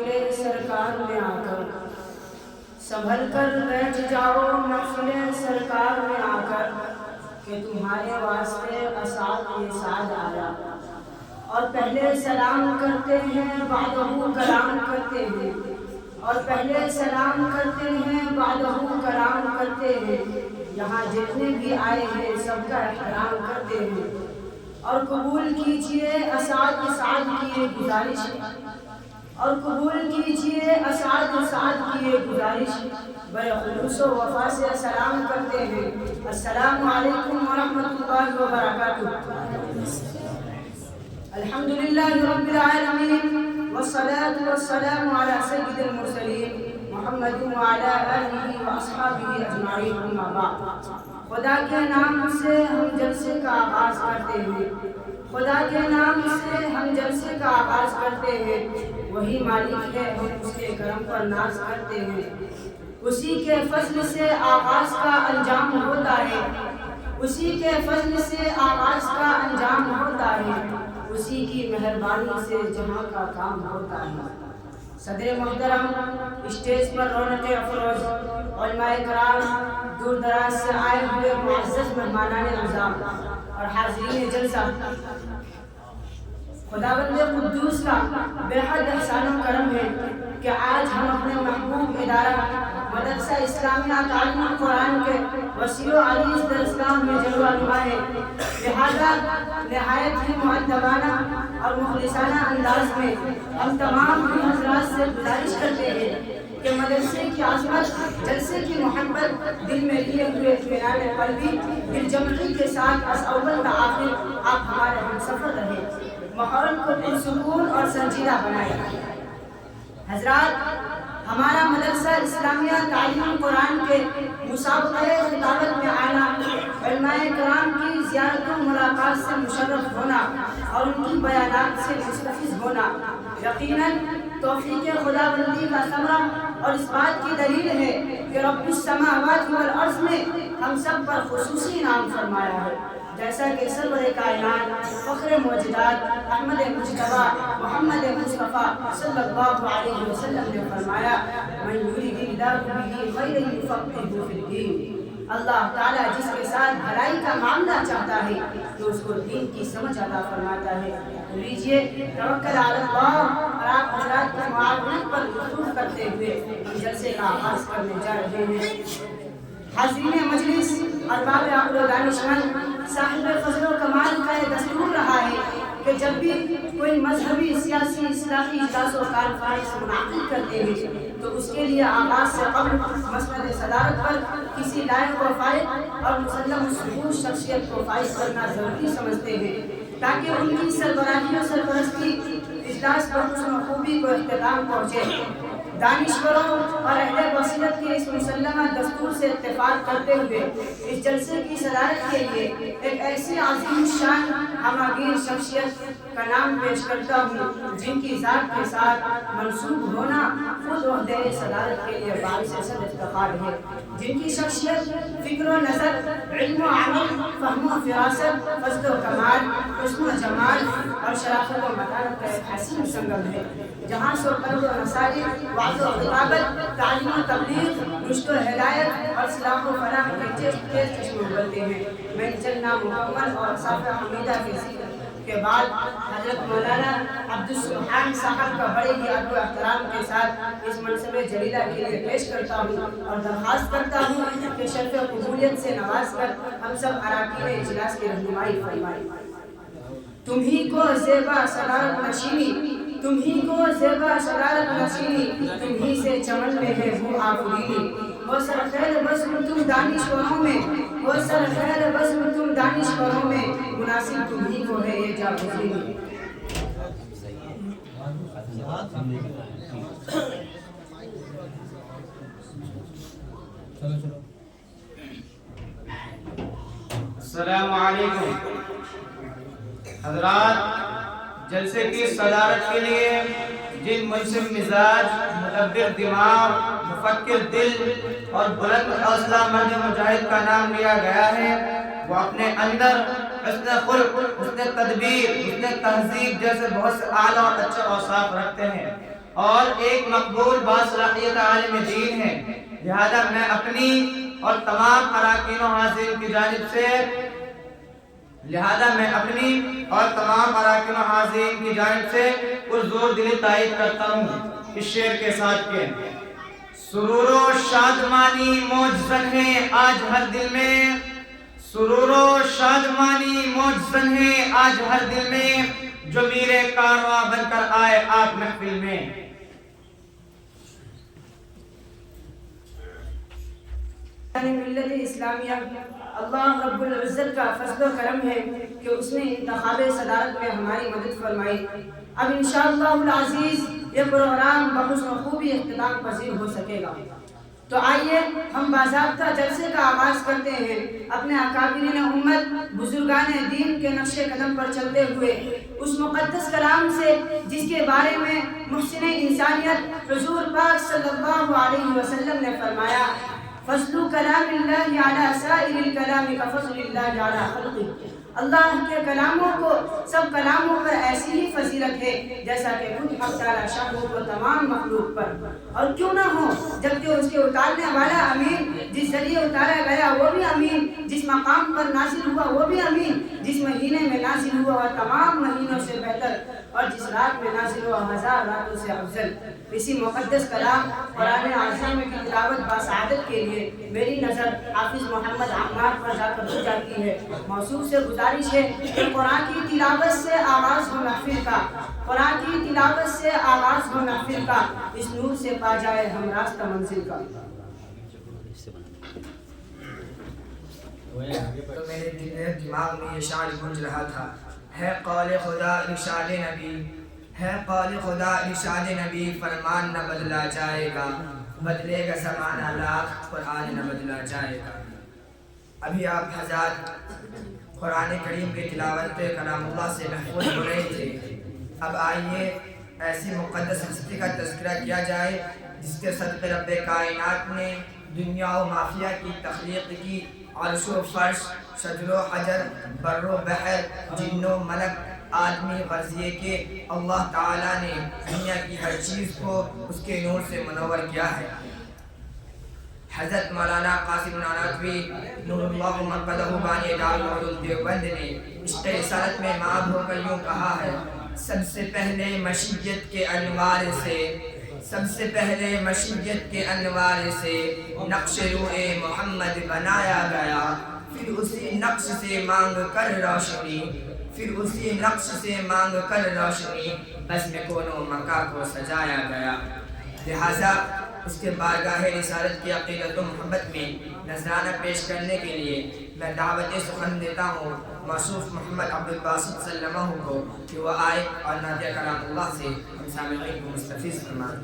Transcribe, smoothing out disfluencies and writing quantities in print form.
محفل سرکار میں آ کر، سنبھل کر بیٹھ جاؤ محفل سرکار میں آ کر، کہ تمہارے واسطے اسعد یہ سعد آیا، اور پہلے سلام کرتے ہیں بعدہ کلام کرتے ہیں، اور پہلے سلام کرتے ہیں بعدہ کلام کرتے ہیں، یہاں جتنے بھی آئے ہیں سب کا احترام کرتے ہیں، اور قبول کیجئے اسعد سعد کی یہ گزارش، اور قبول کیجئے اسعد سعد کی یہ گزارش، بڑے خلوص و وفا سے سلام کرتے ہیں، السلام علیکم ورحمۃ اللہ وبرکاتہ۔ الحمدللہ رب العالمین والصلاة والسلام علی سید المرسلین محمد وعلی آلہ واصحابہ اجمعین، اما بعد۔ خدا کے نام سے ہم جلسے کا آغاز کرتے ہیں، خدا کے نام سے ہم جلسے کا آغاز کرتے ہیں، وہی مالک ہے ہم اس کے کرم پر ناز کرتے ہیں، اسی کے فضل سے آغاز کا انجام ہوتا ہے، اسی کے فضل سے آغاز کا انجام ہوتا ہے، اسی کی مہربانی سے جہاں کا کام ہوتا ہے۔ صدر محترم، اسٹیج پر رونق افروز علماء کرام، دور دراز سے آئے ہوئے معزز مہمانان اعظم اور حاضرین جلسہ، خداوند قدوس کا بے حد احسان و کرم ہے کہ آج ہم اپنے محبوب ادارہ مدرسہ اسلامیہ تعلیم قرآن کے وسیع و عریض درسگاہ میں جلوہ نما ہے، لہذا نہایت ہی مؤدبانہ اور مخلصانہ انداز میں ہم تمام بھی حضرات سے گزارش کرتے ہیں کہ مدرسے کی عظمت، جلسے کی محبت دل میں لیے ہوئے اطمینان قلبی دل جمعی کے ساتھ از اول تا آخر آپ ہمارے ہم سفر رہے، ماحول کو پرسکون اور سنجیدہ بنائے۔ حضرات، ہمارا مدرسہ اسلامیہ تعلیم قرآن کے مسابقہ خطابت میں آنا، علماء کرام کی زیارت و ملاقات سے مشرف ہونا اور ان کی بیانات سے مستفیض ہونا یقیناً توفیق خداوندی کا ثمرہ اور اس بات کی دلیل ہے کہ رب السماوات والارض میں ہم سب پر خصوصی انعام فرمایا ہے، جیسا کہ سرور کائنات فخر موجودات احمد مجتبیٰ محمد مصطفیٰ صلی اللہ علیہ وسلم نے فرمایا، من یرید اللہ بہ خیرا یفقہہ فی الدین، اللہ تعالیٰ جس کے ساتھ بھلائی کا معاملہ چاہتا ہے تو اس کو دین کی سمجھ عطا فرماتا ہے۔ تو لیجئے توکل علی اللہ، اور آپ حضرات کی معاونت پر وقوف کرتے ہوئے ہم جلسے کا آغاز کرنے جا رہے ہیں۔ حاضرین مجلس، ارباب عقل و دانشمند، صاحب فضل و کمال کا یہ دستور رہا ہے کہ جب بھی کوئی مذہبی، سیاسی، اصلاحی اجلاس و کانفرنس منعقد کرتے ہیں تو اس کے لیے آغاز سے قبل مسند صدارت پر کسی لائق و فائق اور مسلم الثبوت شخصیت کو فائز کرنا ضروری سمجھتے ہیں تاکہ ان کی سربراہی و سرپرستی اجلاس پر حسن و خوبی کو اختتام پہنچے۔ دانشوروں اور اہل بصیرت کے اس مسلمہ دستور سے اتفاق کرتے ہوئے اس جلسے کی صدارت کے لیے ایک ایسی عظیم شان ہماگیر شخصیت کا نام پیش کرتا ہوں جن کی ذات کے ساتھ منسوب ہونا خود عہدہ صدارت کے لیے باعث صد افتخار ہے، جن کی شخصیت فکر و نظر، علم و عمل، فہم و فراست، فضل و کمال، حسن و جمال اور شرافت و متانت کا ایک حسین سنگم ہے، جہاں سرپرد و نصاری، وعظ و خطابت، تعلیم و تبلیغ، رشد و ہدایت اور صلاح و فلاح کے تیز چشمے ابلتے ہیں۔ میں چلنا مکمل اور صافہ حمیدہ کے ذکر کے بعد حضرت مولانا عبدالسبحان صاحب کا بڑے ہی ادب و احترام کے ساتھ اس منصب جلیلہ کے لیے پیش کرتا ہوں اور درخواست کرتا ہوں کہ شرف قبولیت سے نواز کر ہم سب اراکین اجلاس کی رہنمائی فرمائیں۔ تمہیں کو زیبا صدارت نشینی، تمہیں کو زیبا صدارت نشینی، تمہیں سے چمن میں ہے وہ آفرینی، وہ سر خیر بزم تم دانشوروں میں، وہ سر خیر بزم تم دانشوروں میں، مناسب تمہیں کو ہے یہ جاگزینی۔ السلام علیکم حضرات، جلسے کی صدارت کے لیے جن منصف مزاج، مدبر دماغ، مفکر دل اور بلند حوصلہ مند مجاہد کا نام لیا گیا ہے، وہ اپنے اندر حسن خلق، حسن تدبیر، حسن تہذیب جیسے بہت سے اعلیٰ اور اچھے اوصاف رکھتے ہیں۔ اور ایک مقبول باصلاحیت عالم دین ہے، لہذا میں اپنی اور تمام اراکین و حاضرین کی جانب سے پرزور دلی تائید کرتا ہوں اس شعر کے ساتھ کہ سرور و شادمانی موج زن ہے آج ہر دل میں، سرور و شادمانی موج زن ہے آج ہر دل میں، جو میرے کارواں بن کر آئے آپ محفل میں۔ ملت اسلامیہ اللہ رب العزت کا فضل و کرم ہے کہ اس نے انتخاب صدارت میں ہماری مدد فرمائی۔ اب انشاءاللہ العزیز یہ پروگرام بحسن و خوبی اختتام پذیر ہو سکے گا۔ تو آئیے ہم باضابطہ جلسے کا آغاز کرتے ہیں اپنے اکابرین امت بزرگان دین کے نقش قدم پر چلتے ہوئے اس مقدس کلام سے جس کے بارے میں محسن انسانیت حضور پاک صلی اللہ علیہ وسلم نے فرمایا فضل کلام اللہ علی سائر الکلام کفضل اللہ علی خلقہ، اللہ کے کلاموں کو سب کلاموں پر ایسی ہی فضیلت ہے جیسا کہ خود حق تعالی شاہ کو تمام مخلوق پر، اور کیوں نہ ہو جبکہ اس کے اتارنے والا امین، جس ذریعے اتارا گیا وہ بھی امین، جس مقام پر نازل ہوا وہ بھی امین، جس مہینے میں نازل ہوا وہ تمام مہینوں سے بہتر، اور جس رات میں نازل ہوا ہزار راتوں سے افضل۔ اسی مقدس کلام قرآن عظیم کی تلاوت باسعادت کے لیے میری نظر حافظ محمد عمار پر جا کر ہو جاتی ہے۔ موصوف سے گزارش ہے کہ قرآن کی تلاوت سے آغاز ہو محفل کا، قرآن کی تلاوت سے آغاز ہو محفل کا، اس نور سے پا جائے ہم راستہ منزل کا۔ تو میرے دماغ میں یہ شعر گونج رہا تھا، ہے قول خدا ارشاد نبی، ہے قول خدا ارشاد نبی، فرمان نہ بدلا جائے گا، بدلے گا زمانہ لاکھ قرآن نہ بدلا جائے گا۔ ابھی آپ حضرات قرآن کریم کی تلاوت کلام اللہ سے محفوظ ہو رہے تھے، اب آئیے ایسی مقدس ہستی کا تذکرہ کیا جائے جس کے صدقے رب کائنات نے دنیا و مافیہ کی تخلیق کی، عرش و فرش، شجر و حجر، بر و بحر، جن و ملک، آدمی غرضیے کے اللہ تعالیٰ نے دنیا کی ہر چیز کو اس کے نور سے منور کیا ہے۔ حضرت مولانا قاسم نانوتوی نور اللہ مرقدہ بانی دارالعلوم دیوبند نے عشق رسالت میں مآب ہو کر یوں کہا ہے، سب سے پہلے مشیت کے انوار سے، سب سے پہلے مشیت کے انوار سے نقش روح محمد بنایا گیا، پھر اسی نقش سے مانگ کر روشنی، پھر اسی نقش سے مانگ کر روشنی بزم کون و مکا کو سجایا گیا۔ لہٰذا اس کے بارگاہ رسالت کی عقیدت و محبت میں نذرانہ پیش کرنے کے لیے میں دعوت سخن دیتا ہوں موصوف محمد عبدالباسط صلی اللہ علیہ وسلم کو کہ وہ آئے اور نعت کلام اللہ سے ہم سامعین کو مستفیض فرمائیں۔